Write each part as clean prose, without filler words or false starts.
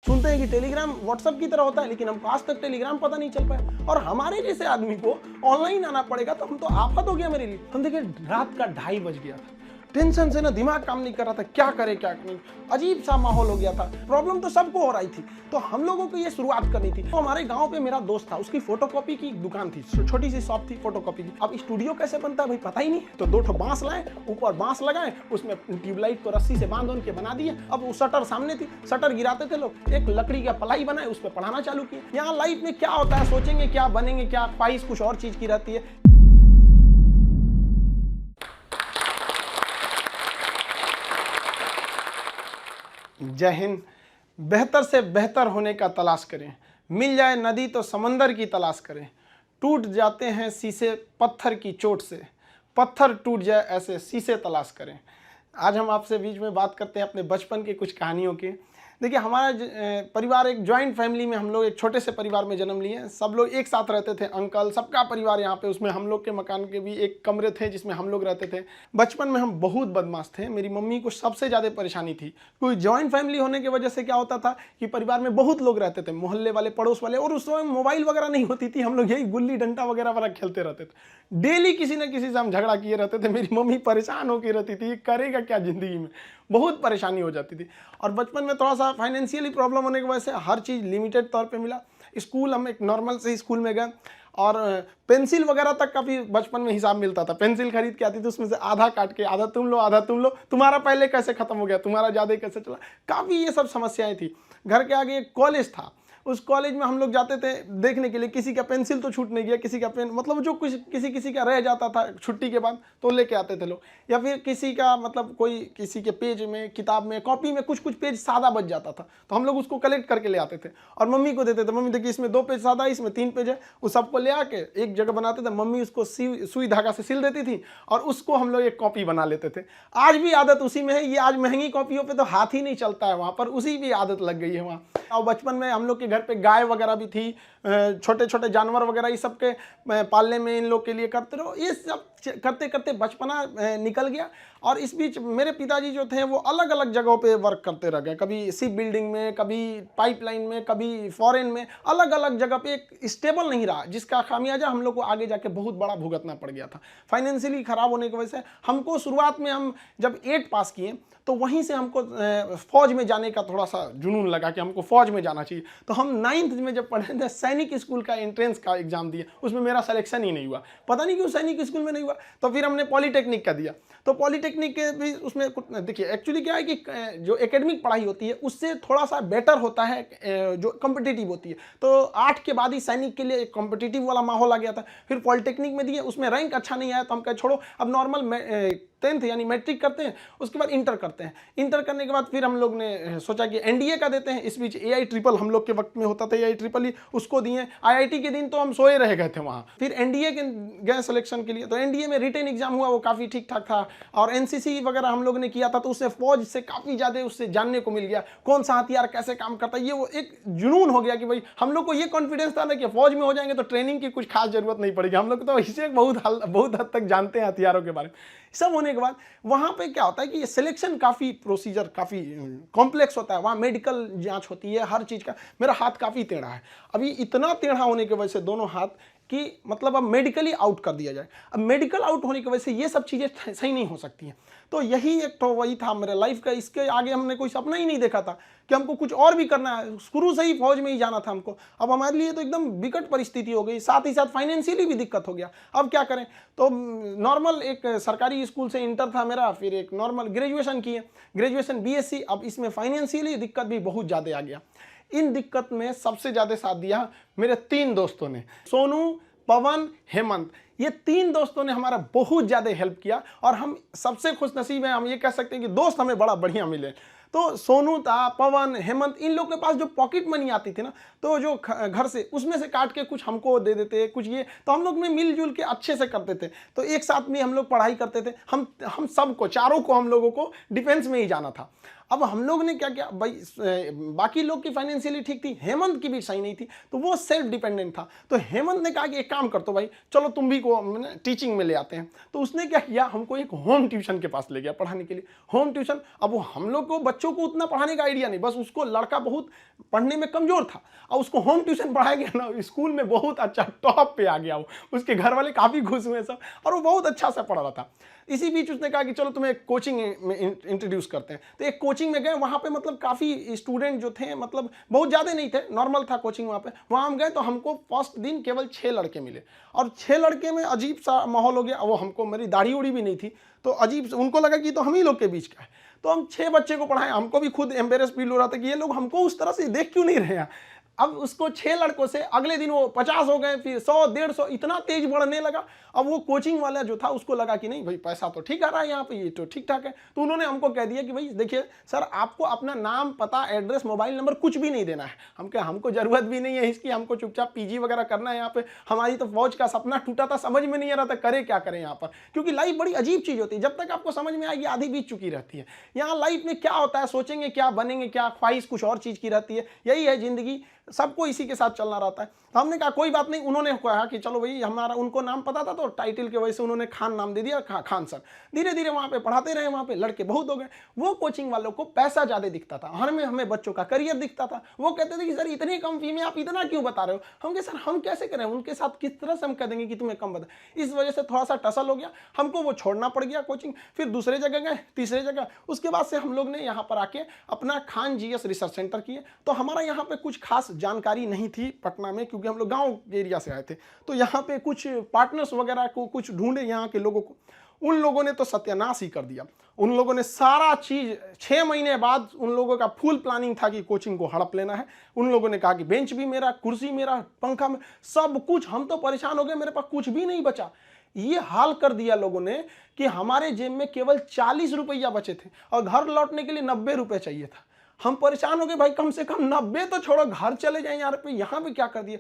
सुनते हैं कि टेलीग्राम व्हाट्सएप की तरह होता है, लेकिन हमको आज तक टेलीग्राम पता नहीं चल पाया। और हमारे जैसे आदमी को ऑनलाइन आना पड़ेगा तो हम तो आफत हो गया मेरे लिए। हम देखिए रात का 2:30 बज गया था, टेंशन से ना दिमाग काम नहीं कर रहा था, क्या करे क्या नहीं, अजीब सा माहौल हो गया था। प्रॉब्लम तो सबको हो रही थी, तो हम लोगों को ये शुरुआत करनी थी। तो हमारे गांव पे मेरा दोस्त था, उसकी फोटोकॉपी की दुकान थी, छोटी सी शॉप थी फोटोकॉपी की। अब स्टूडियो कैसे बनता है भाई पता ही नहीं, तो 2 ठो बांस लाए, ऊपर बांस लगाए, उसमें ट्यूबलाइट को रस्सी से बांध के बना दिए। अब वो शटर सामने थी, शटर गिराते थे लोग, एक लकड़ी का पलाई बनाए, उस पर पढ़ाना चालू किए। यहाँ लाइफ में क्या होता है, सोचेंगे क्या बनेंगे, क्या ख्वाहिश कुछ और चीज की रहती है। जय हिंद। बेहतर से बेहतर होने का तलाश करें, मिल जाए नदी तो समंदर की तलाश करें। टूट जाते हैं शीशे पत्थर की चोट से, पत्थर टूट जाए ऐसे शीशे तलाश करें। आज हम आपसे बीच में बात करते हैं अपने बचपन की कुछ कहानियों की। देखिए हमारा परिवार एक जॉइंट फैमिली में, हम लोग एक छोटे से परिवार में जन्म लिए। सब लोग एक साथ रहते थे, अंकल सबका परिवार यहाँ पे, उसमें हम लोग के मकान के भी एक कमरे थे जिसमें हम लोग रहते थे। बचपन में हम बहुत बदमाश थे, मेरी मम्मी को सबसे ज़्यादा परेशानी थी। कोई जॉइंट फैमिली होने की वजह से क्या होता था कि परिवार में बहुत लोग रहते थे, मोहल्ले वाले, पड़ोस वाले, और उस समय मोबाइल वगैरह नहीं होती थी, हम लोग यही गुल्ली डंडा वगैरह खेलते रहते थे। डेली किसी न किसी से हम झगड़ा किए रहते थे। मेरी मम्मी परेशान होकर रहती थी, करेगा क्या ज़िंदगी में, बहुत परेशानी हो जाती थी। और बचपन में थोड़ा सा फाइनेंशियली प्रॉब्लम होने की वजह से हर चीज़ लिमिटेड तौर पे मिला। स्कूल हम एक नॉर्मल से स्कूल में गए, और पेंसिल वगैरह तक का भी बचपन में हिसाब मिलता था। पेंसिल खरीद के आती थी, उसमें से आधा काट के आधा तुम लो आधा तुम लो, तुम्हारा पहले कैसे खत्म हो गया, तुम्हारा ज़्यादा कैसे चला, काफ़ी ये सब समस्याएं थी। घर के आगे एक कॉलेज था, उस कॉलेज में हम लोग जाते थे देखने के लिए, किसी का पेंसिल तो छूट नहीं गया, किसी का पेन, मतलब जो कुछ किसी का रह जाता था छुट्टी के बाद तो लेके आते थे लोग। या फिर किसी का मतलब कोई किसी के पेज में, किताब में, कॉपी में कुछ पेज सादा बच जाता था, तो हम लोग उसको कलेक्ट करके ले आते थे और मम्मी को देते थे। मम्मी देखिए इसमें 2 पेज सादा है, इसमें 3 पेज है, उस सबको ले आके एक जगह बनाते थे। मम्मी उसको सुई धागा से सिल देती थी और उसको हम लोग एक कॉपी बना लेते थे। आज भी आदत उसी में है। ये आज महंगी कॉपियों पर तो हाथ ही नहीं चलता है, वहाँ पर उसी भी आदत लग गई है वहाँ। और बचपन में हम लोग के घर पे गाय वगैरह भी थी, छोटे छोटे जानवर वगैरह, ये सब के पालने में इन लोग के लिए करते रहो। ये सब करते करते बचपना निकल गया। और इस बीच मेरे पिताजी जो थे वो अलग अलग जगहों पे वर्क करते रह गए, कभी शिप बिल्डिंग में, कभी पाइपलाइन में, कभी फॉरेन में, अलग अलग जगह पे। एक स्टेबल नहीं रहा, जिसका खामियाजा हम लोग को आगे जाके बहुत बड़ा भुगतना पड़ गया था। फाइनेंशियली खराब होने की वजह से हमको शुरुआत में, हम जब 8 पास किए तो वहीं से हमको फौज में जाने का थोड़ा सा जुनून लगा कि हमको फौज में जाना चाहिए। तो हम 9th में जब पढ़े थे, सैनिक स्कूल का एंट्रेंस का एग्जाम दिया, उसमें मेरा सिलेक्शन ही नहीं हुआ, पता नहीं क्यों सैनिक स्कूल में नहीं हुआ। तो फिर हमने पॉलीटेक्निक का दिया, तो पॉलीटेक्निक के भी उसमें देखिए एक्चुअली क्या है कि जो एकेडमिक पढ़ाई होती है उससे थोड़ा सा बेटर होता है, जो कॉम्पिटिटिव होती है। तो 8 के बाद ही सैनिक के लिए एक कॉम्पिटिटिव वाला माहौल आ गया था। फिर पॉलीटेक्निक में दिए, उसमें रैंक अच्छा नहीं आया तो हम कहे छोड़ो, अब नॉर्मल 10th यानी मैट्रिक करते हैं, उसके बाद इंटर करते हैं। इंटर करने के बाद फिर हम लोग ने सोचा कि एनडीए का देते हैं। इस बीच AI ट्रिपल हम लोग के वक्त में होता था, AI ट्रिपल ही, उसको दिए। IIT के दिन तो हम सोए रह गए थे वहाँ। फिर एनडीए के गए सिलेक्शन के लिए, तो एनडीए में रिटन एग्जाम हुआ, वो काफ़ी ठीक ठाक था। और एनसीसी वगैरह हम लोग ने किया था, तो उससे फौज से काफ़ी ज़्यादा उससे जानने को मिल गया, कौन सा हथियार कैसे काम करता है। ये वो एक जुनून हो गया कि भाई हम लोग को ये कॉन्फिडेंस था ना कि फौज में हो जाएंगे तो ट्रेनिंग की कुछ खास जरूरत नहीं पड़ेगी। हम लोग तो इसे बहुत हद तक जानते हैं हथियारों के बारे में। सब होने के बाद वहाँ पे क्या होता है कि ये सिलेक्शन काफ़ी प्रोसीजर काफ़ी कॉम्प्लेक्स होता है। वहाँ मेडिकल जांच होती है हर चीज़ का। मेरा हाथ काफ़ी टेढ़ा है, अभी इतना टेढ़ा होने की वजह से दोनों हाथ कि मतलब अब मेडिकली आउट कर दिया जाए। अब मेडिकल आउट होने की वजह से ये सब चीज़ें सही नहीं हो सकती हैं। तो यही एक तो वही था मेरे लाइफ का। इसके आगे हमने कोई सपना ही नहीं देखा था कि हमको कुछ और भी करना है। शुरू से ही फौज में ही जाना था हमको। अब हमारे लिए तो एकदम विकट परिस्थिति हो गई, साथ ही साथ फाइनेंशियली भी दिक्कत हो गया। अब क्या करें, तो नॉर्मल एक सरकारी स्कूल से इंटर था मेरा, फिर एक नॉर्मल ग्रेजुएशन किए, ग्रेजुएशन BSc। अब इसमें फाइनेंशियली दिक्कत भी बहुत ज़्यादा आ गया। इन दिक्कत में सबसे ज़्यादा साथ दिया मेरे 3 दोस्तों ने, सोनू, पवन, हेमंत। ये 3 दोस्तों ने हमारा बहुत ज़्यादा हेल्प किया और हम सबसे खुश नसीब हैं। हम ये कह सकते हैं कि दोस्त हमें बड़ा बढ़िया मिले। तो सोनू था, पवन, हेमंत, इन लोग के पास जो पॉकेट मनी आती थी ना, तो जो घर से उसमें से काट के कुछ हमको दे देते, कुछ ये, तो हम लोग में मिलजुल के अच्छे से करते थे। तो एक साथ में हम लोग पढ़ाई करते थे। हम सबको, चारों को, हम लोगों को डिफेंस में ही जाना था। अब हम लोग ने क्या किया भाई, बाकी लोग की फाइनेंशियली ठीक थी, हेमंत की भी सही नहीं थी, तो वो सेल्फ डिपेंडेंट था। तो हेमंत ने कहा कि एक काम कर तो भाई, चलो तुम भी को टीचिंग में ले आते हैं। तो उसने क्या किया, हमको एक होम ट्यूशन के पास ले गया पढ़ाने के लिए। होम ट्यूशन, अब वो हम लोग को बच्चों को उतना पढ़ाने का आइडिया नहीं, बस उसको लड़का बहुत पढ़ने में कमजोर था और उसको होम ट्यूशन पढ़ाया गया ना, स्कूल में बहुत अच्छा टॉप पे आ गया वो, उसके घर वाले काफी खुश हुए सब, और वो बहुत अच्छा सा पढ़ रहा था। इसी बीच उसने कहा कि चलो तुम्हें एक कोचिंग में इंट्रोड्यूस करते हैं। तो एक कोचिंग में गए, वहाँ पे मतलब काफ़ी स्टूडेंट जो थे, मतलब बहुत ज़्यादा नहीं थे, नॉर्मल था कोचिंग वहाँ पे। वहाँ हम गए तो हमको फर्स्ट दिन केवल 6 लड़के मिले, और 6 लड़के में अजीब सा माहौल हो गया। वो हमको, मेरी दाढ़ी उड़ी भी नहीं थी, तो अजीब, उनको लगा कि तो हम ही लोग के बीच का है। तो हम 6 बच्चे को पढ़ाए, हमको भी खुद एम्बेरस फील हो रहा था कि ये लोग हमको उस तरह से देख क्यों नहीं रहे हैं। अब उसको 6 लड़कों से अगले दिन वो 50 हो गए, फिर 100, 150, इतना तेज बढ़ने लगा। अब वो कोचिंग वाला जो था उसको लगा कि नहीं भाई, पैसा तो ठीक आ रहा है यहाँ पे, ये तो ठीक ठाक है। तो उन्होंने हमको कह दिया कि भाई देखिए सर, आपको अपना नाम, पता, एड्रेस, मोबाइल नंबर कुछ भी नहीं देना है। हम कहे हमको जरूरत भी नहीं है इसकी, हमको चुपचाप पीजी वगैरह करना है यहाँ पे। हमारी तो फौज का सपना टूटा था, समझ में नहीं आ रहा था करे क्या करें यहाँ पर, क्योंकि लाइफ बड़ी अजीब चीज होती है। जब तक आपको समझ में आएगी आधी बीत चुकी रहती है। यहाँ लाइफ में क्या होता है, सोचेंगे क्या, बनेंगे क्या, ख्वाहिश कुछ और चीज की रहती है। यही है जिंदगी, सबको इसी के साथ चलना रहता है। तो हमने कहा कोई बात नहीं। उन्होंने कहा कि चलो भाई, हमारा उनको नाम पता था तो टाइटल की वजह से उन्होंने खान नाम दे दिया, खान सर। धीरे धीरे वहाँ पे पढ़ाते रहे, वहाँ पे लड़के बहुत हो गए। वो कोचिंग वालों को पैसा ज़्यादा दिखता था, हमें बच्चों का करियर दिखता था। वो कहते थे कि सर इतनी कम फी में आप इतना क्यों बता रहे हो। हम कहे सर हम कैसे करें, उनके साथ किस तरह से हम कह देंगे कि तुम्हें कम बता। इस वजह से थोड़ा सा टसल हो गया, हमको वो छोड़ना पड़ गया कोचिंग। फिर दूसरे जगह गए, तीसरे जगह। उसके बाद से हम लोग ने यहाँ पर आके अपना खान जीएस रिसर्च सेंटर किए। तो हमारा यहाँ पे कुछ खास जानकारी नहीं थी पटना में, क्योंकि हम लोग गांव एरिया से आए थे। तो यहाँ पे कुछ पार्टनर्स वगैरह को कुछ ढूंढे यहाँ के लोगों को, उन लोगों ने तो सत्यानाश ही कर दिया। उन लोगों ने सारा चीज 6 महीने बाद उन लोगों का फुल प्लानिंग था कि कोचिंग को हड़प लेना है। उन लोगों ने कहा कि बेंच भी मेरा, कुर्सी मेरा, पंखा में, सब कुछ। हम तो परेशान हो गए, मेरे पास कुछ भी नहीं बचा। ये हाल कर दिया लोगों ने कि हमारे जेब में केवल 40 रुपया बचे थे और घर लौटने के लिए 90 रुपये चाहिए था। हम परेशान हो गए, भाई कम से कम 90 तो छोड़ो, घर चले जाएं यार, पे यहाँ पे क्या कर दिए।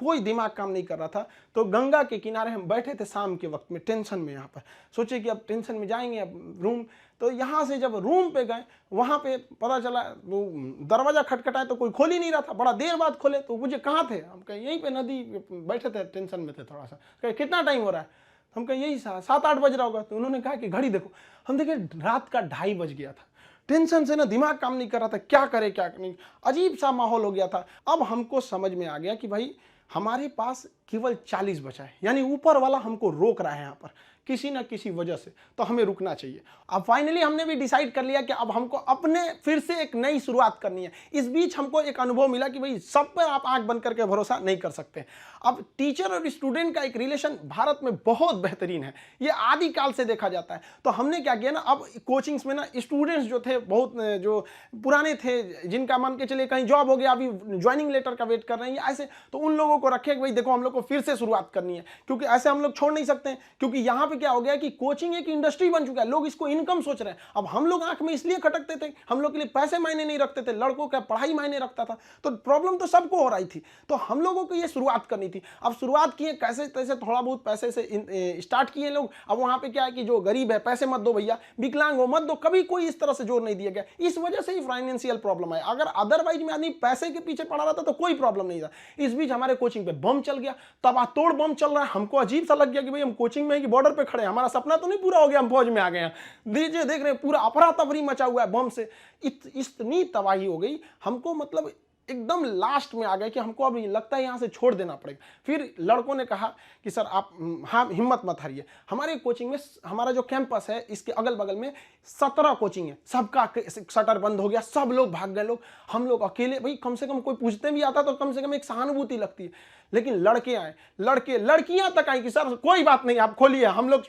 कोई दिमाग काम नहीं कर रहा था। तो गंगा के किनारे हम बैठे थे शाम के वक्त में, टेंशन में। यहाँ पर सोचे कि अब टेंशन में जाएंगे, अब रूम। तो यहाँ से जब रूम पे गए, वहाँ पे पता चला वो दरवाजा खटखटाए तो कोई खोल ही नहीं रहा था। बड़ा देर बाद खोले तो मुझे कहाँ थे, हम कहे यहीं पे नदी बैठे थे, टेंशन में थे थोड़ा सा। कहे कितना टाइम हो रहा है, हम कहे यही 7-8 बज रहा होगा। तो उन्होंने कहा कि घड़ी देखो। हम देखे रात का 2:30 बज गया था। टेंशन से ना दिमाग काम नहीं कर रहा था, क्या करे क्या नहीं, अजीब सा माहौल हो गया था। अब हमको समझ में आ गया कि भाई हमारे पास केवल 40 बचा है, यानी ऊपर वाला हमको रोक रहा है यहाँ पर किसी ना किसी वजह से, तो हमें रुकना चाहिए। अब फाइनली हमने भी डिसाइड कर लिया कि अब हमको अपने फिर से एक नई शुरुआत करनी है। इस बीच हमको एक अनुभव मिला कि भाई सब पर आप आंख बंद करके भरोसा नहीं कर सकते। अब टीचर और स्टूडेंट का एक रिलेशन भारत में बहुत बेहतरीन है, ये आदिकाल से देखा जाता है। तो हमने क्या किया ना, अब कोचिंग्स में ना स्टूडेंट्स जो थे, बहुत जो पुराने थे, जिनका मान के चलिए कहीं जॉब हो गया, अभी ज्वाइनिंग लेटर का वेट कर रहे हैं ऐसे, तो उन लोगों को रखे कि भाई देखो हम लोग को फिर से शुरुआत करनी है, क्योंकि ऐसे हम लोग छोड़ नहीं सकते हैं। क्योंकि यहाँ पे क्या हो गया कि कोचिंग एक इंडस्ट्री बन चुका है, लोग इसको इनकम सोच रहे हैं। अब हम लोग आंख में इसलिए खटकते थे, हम लोग के लिए पैसे मायने नहीं रखते थे, लड़कों का पढ़ाई मायने रखता था। तो प्रॉब्लम तो सबको हो रही थी, तो हम लोगों को ये शुरुआत करनी थी। अब शुरुआत किए कैसे तैसे, थोड़ा बहुत पैसे से स्टार्ट किए लोग। अब वहां पे क्या है कि जो गरीब है पैसे मत दो भैया, विकलांग हो मत दो, कभी कोई इस तरह से जोर नहीं दिया गया। इस वजह से ही फाइनेंशियल प्रॉब्लम है। अगर अदरवाइज में आदमी पैसे के पीछे पड़ा रहता तो कोई प्रॉब्लम नहीं था। इस बीच हमारे कोचिंग पे बम चल गया, तबातोड़ बम चल रहा है। हमको अजीब सा लग गया कि भाई हम कोचिंग में कि बॉर्डर पे खड़े हैं, हमारा सपना तो नहीं पूरा हो गया, हम फौज में आ गए हैं। दीजिए देख रहे हैं पूरा अफरा तफरी मचा हुआ है बम से। इतनी तबाही हो गई, हमको मतलब एकदम लास्ट में आ गए कि हमको अब लगता है यहाँ से छोड़ देना पड़ेगा। फिर लड़कों ने कहा कि सर आप हाँ हिम्मत मत हारिए। हमारे कोचिंग में, हमारा जो कैंपस है इसके अगल बगल में 17 कोचिंग है, सबका शटर बंद हो गया, सब लोग भाग गए। लोग, हम लोग अकेले, भाई कम से कम कोई पूछते भी आता तो कम से कम एक सहानुभूति लगती है। लेकिन लड़के आए, लड़कियां तक आई कि सर कोई बात नहीं आप खोलिए, हम लोग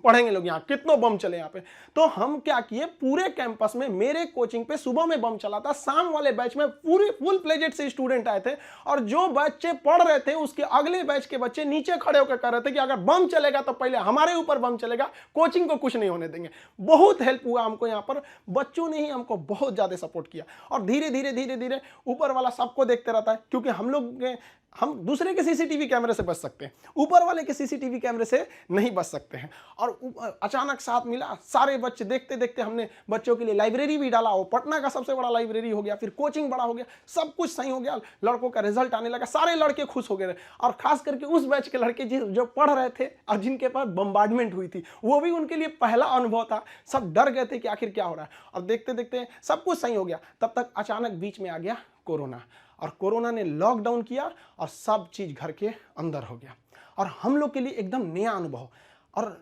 पढ़ेंगे लोग, यहाँ कितनों बम चले यहाँ पे। तो हम क्या किए, पूरे कैंपस में मेरे कोचिंग पे सुबह में बम चला था, शाम वाले बैच में पूरे फुल प्लेजेड से स्टूडेंट आए थे, और जो बच्चे पढ़ रहे थे उसके अगले बैच के बच्चे नीचे खड़े होकर कह रहे थे कि अगर बम चलेगा तो पहले हमारे ऊपर बम चलेगा, कोचिंग को कुछ नहीं होने देंगे। बहुत हेल्प हुआ हमको यहाँ पर, बच्चों ने ही हमको बहुत ज्यादा सपोर्ट किया। और धीरे धीरे ऊपर वाला सबको देखते रहता है, क्योंकि हम लोग हम दूसरे के सीसीटीवी कैमरे से बच सकते हैं, ऊपर वाले के सीसीटीवी कैमरे से नहीं बच सकते हैं। और अचानक साथ मिला, सारे बच्चे देखते देखते हमने बच्चों के लिए लाइब्रेरी भी डाला, वो पटना का सबसे बड़ा लाइब्रेरी हो गया, फिर कोचिंग बड़ा हो गया, सब कुछ सही हो गया, लड़कों का रिजल्ट आने लगा, सारे लड़के खुश हो गए। और खास करके उस बैच के लड़के जो पढ़ रहे थे और जिनके पास बम्बार्डमेंट हुई थी, वो भी उनके लिए पहला अनुभव था। सब डर गए थे कि आखिर क्या हो रहा है, और देखते देखते सब कुछ सही हो गया। तब तक अचानक बीच में आ गया कोरोना, और कोरोना ने लॉकडाउन किया और सब चीज़ घर के अंदर हो गया, और हम लोग के लिए एकदम नया अनुभव। और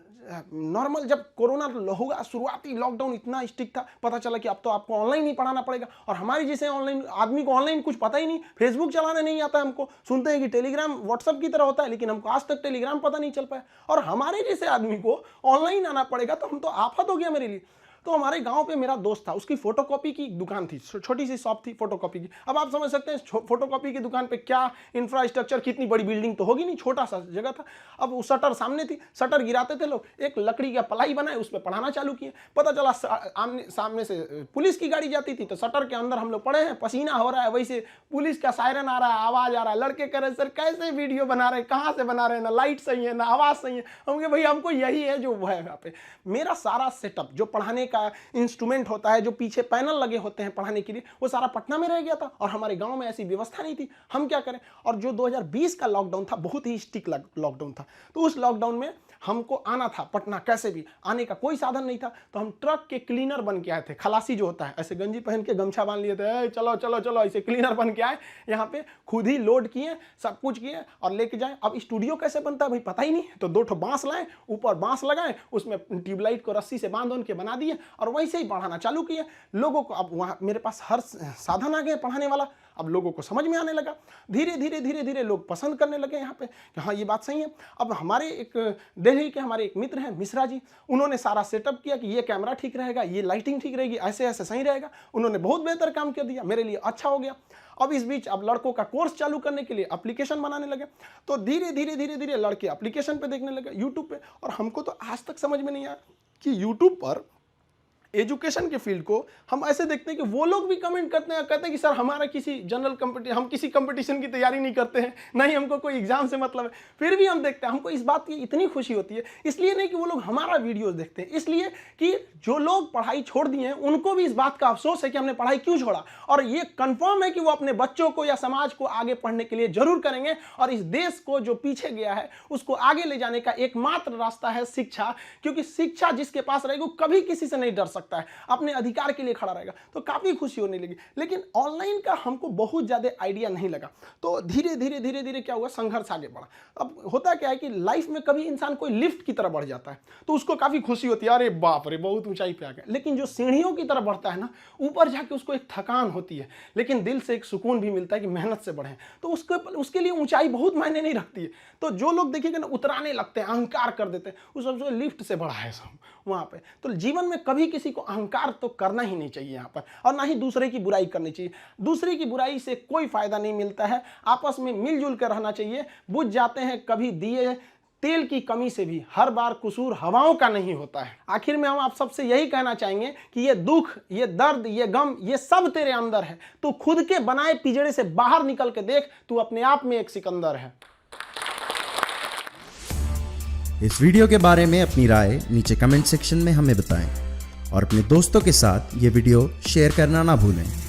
नॉर्मल जब कोरोना होगा, शुरुआती लॉकडाउन इतना स्ट्रिक्ट था, पता चला कि अब तो आपको ऑनलाइन ही पढ़ाना पड़ेगा। और हमारी जैसे ऑनलाइन आदमी को ऑनलाइन कुछ पता ही नहीं, फेसबुक चलाने नहीं आता हमको, सुनते हैं कि टेलीग्राम व्हाट्सएप की तरह होता है, लेकिन हमको आज तक टेलीग्राम पता नहीं चल पाया। और हमारे जैसे आदमी को ऑनलाइन आना पड़ेगा, तो हम तो आफत हो गया मेरे लिए। तो हमारे गांव पे मेरा दोस्त था, उसकी फोटोकॉपी की दुकान थी, छोटी सी शॉप थी फोटोकॉपी की। अब आप समझ सकते हैं फोटोकॉपी की दुकान पे क्या इंफ्रास्ट्रक्चर, कितनी बड़ी बिल्डिंग तो होगी नहीं, छोटा सा जगह था। अब वो शटर सामने थी, शटर गिराते थे लोग, एक लकड़ी का पलाई बनाए, उस पर पढ़ाना चालू किए। पता चला सामने से पुलिस की गाड़ी जाती थी, तो शटर के अंदर हम लोग पड़े हैं, पसीना हो रहा है, वैसे पुलिस का सायरन आ रहा है, आवाज आ रहा है। लड़के कह रहे सर कैसे वीडियो बना रहे हैं, कहाँ से बना रहे हैं, ना लाइट सही है ना आवाज सही है। हम कहे भाई हमको यही है जो है यहाँ पे। मेरा सारा सेटअप जो पढ़ाने का इंस्ट्रूमेंट होता है, जो पीछे पैनल लगे होते हैं पढ़ाने के लिए, वो सारा पटना में रह गया था, और हमारे गांव में ऐसी व्यवस्था नहीं थी। हम क्या करें। और जो 2020 का लॉकडाउन था, बहुत ही स्ट्रिक्ट लॉकडाउन था, तो उस लॉकडाउन में हमको आना था पटना, कैसे भी आने का कोई साधन नहीं था। तो हम ट्रक के क्लीनर बन के आए थे, खलासी जो होता है, ऐसे गंजी पहन के गमछा बांध लिए थे, चलो चलो चलो, ऐसे क्लीनर बन के आए यहाँ पे, खुद ही लोड किए, सब कुछ किए और लेके जाए। अब स्टूडियो कैसे बनता है भाई पता ही नहीं, तो 2 ठो बांस लाए, ऊपर बांस लगाए, उसमें ट्यूबलाइट को रस्सी से बांध के बना दिए, और वैसे ही पढ़ाना चालू किए लोगों को। अब वहाँ मेरे पास हर साधन आ गया पढ़ाने वाला, अब लोगों को समझ में आने लगा, धीरे धीरे धीरे धीरे लोग पसंद करने लगे यहाँ पे कि हाँ ये बात सही है। अब हमारे एक दिल्ली के हमारे एक मित्र हैं मिश्रा जी, उन्होंने सारा सेटअप किया कि ये कैमरा ठीक रहेगा, ये लाइटिंग ठीक रहेगी, ऐसे ऐसे सही रहेगा। उन्होंने बहुत बेहतर काम कर दिया, मेरे लिए अच्छा हो गया। अब इस बीच अब लड़कों का कोर्स चालू करने के लिए एप्लीकेशन बनाने लगे, तो धीरे धीरे धीरे धीरे लड़के एप्लीकेशन पे देखने लगे, यूट्यूब पे। और हमको तो आज तक समझ में नहीं आया कि यूट्यूब पर एजुकेशन के फील्ड को हम ऐसे देखते हैं कि वो लोग भी कमेंट करते हैं, कहते हैं कि सर हमारा किसी जनरल कंपटीशन, हम किसी कंपटीशन की तैयारी नहीं करते हैं, नहीं हमको कोई एग्जाम से मतलब है, फिर भी हम देखते हैं। हमको इस बात की इतनी खुशी होती है, इसलिए नहीं कि वो लोग हमारा वीडियोस देखते हैं, इसलिए कि जो लोग पढ़ाई छोड़ दिए हैं उनको भी इस बात का अफसोस है कि हमने पढ़ाई क्यों छोड़ा, और ये कंफर्म है कि वो अपने बच्चों को या समाज को आगे पढ़ने के लिए जरूर करेंगे। और इस देश को जो पीछे गया है उसको आगे ले जाने का एकमात्र रास्ता है शिक्षा, क्योंकि शिक्षा जिसके पास रहेगी वो कभी किसी से नहीं डर सकता है, अपने अधिकार के लिए खड़ा रहेगा। तो काफी खुशी होने लगी। लेकिन ऑनलाइन का हमको बहुत ज्यादा आइडिया नहीं लगा, तो धीरे धीरे धीरे धीरे क्या हुआ, संघर्ष आगे बढ़ा। अब होता क्या है कि लाइफ में कभी इंसान कोई लिफ्ट की तरफ बढ़ जाता है तो उसको काफी खुशी होती है, अरे बाप रे बहुत ऊंचाई पे आ गया। लेकिन जो सीढ़ियों की तरफ बढ़ता है ना, ऊपर जाके उसको एक थकान होती है, लेकिन दिल से एक सुकून भी मिलता है कि मेहनत से बढ़े, तो उसके लिए ऊंचाई बहुत मायने नहीं रखती है। तो जो लोग देखिएगा ना उतराने लगते हैं, अहंकार कर देते हैं, उस सबसे लिफ्ट से बढ़ा है सब वहाँ पे। तो जीवन में कभी किसी को अहंकार तो करना ही नहीं चाहिए यहाँ पर, और ना ही दूसरे की बुराई करनी चाहिए। दूसरे की बुराई से कोई फायदा नहीं मिलता है, आपस में मिलजुल कर रहना चाहिए। बुझ जाते हैं कभी दिए तेल की कमी से भी, हर बार कसूर हवाओं का नहीं होता है। आखिर में हम आप सबसे यही कहना चाहेंगे कि ये दुख, ये दर्द, ये गम, ये सब तेरे अंदर है। तू खुद के बनाए पिंजड़े से बाहर निकल के देख, तू अपने आप में एक सिकंदर है। इस वीडियो के बारे में अपनी राय नीचे कमेंट सेक्शन में हमें बताएं और अपने दोस्तों के साथ ये वीडियो शेयर करना ना भूलें।